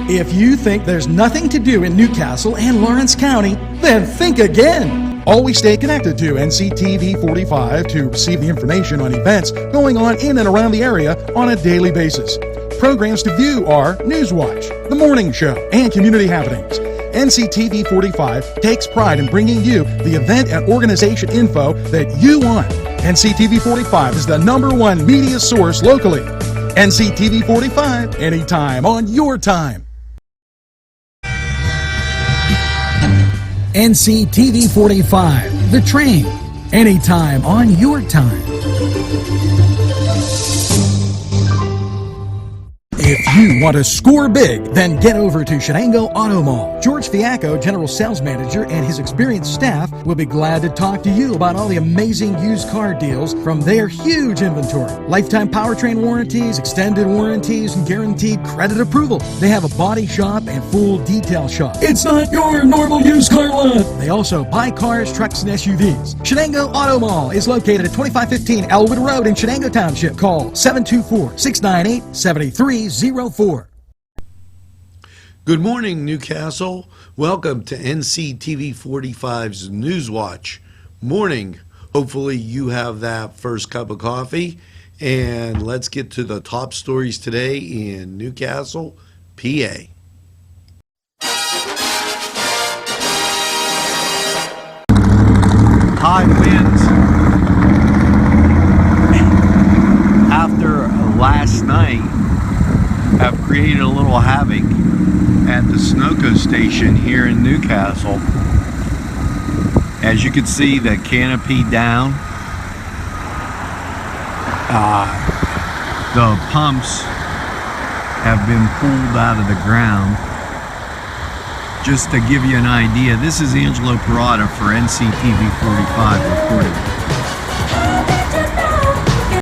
If you think there's nothing to do in Newcastle and Lawrence County, then think again. Always stay connected to NCTV45 to receive the information on events going on in and around the area on a daily basis. Programs to view are NewsWatch, The Morning Show, and Community Happenings. NCTV45 takes pride in bringing you the event and organization info that you want. NCTV45 is the #1 media source locally. NCTV45, anytime on your time. NCTV45, The Train, anytime on your time. If you want to score big, then get over to Shenango Auto Mall. George Fiacco, General Sales Manager, and his experienced staff will be glad to talk to you about all the amazing used car deals from their huge inventory. Lifetime powertrain warranties, extended warranties, and guaranteed credit approval. They have a body shop and full detail shop. It's not your normal used car lot. They also buy cars, trucks, and SUVs. Shenango Auto Mall is located at 2515 Elwood Road in Shenango Township. Call 724-698-7304. Good morning, Newcastle. Welcome to NCTV45's NewsWatch morning. Hopefully you have that first cup of coffee, and let's get to the top stories today in Newcastle, PA. High winds after last night have created a little havoc at the Sunoco station here in Newcastle. As you can see, the canopy down. The pumps have been pulled out of the ground. Just to give you an idea, this is Angelo Parada for NCTV45 reporting.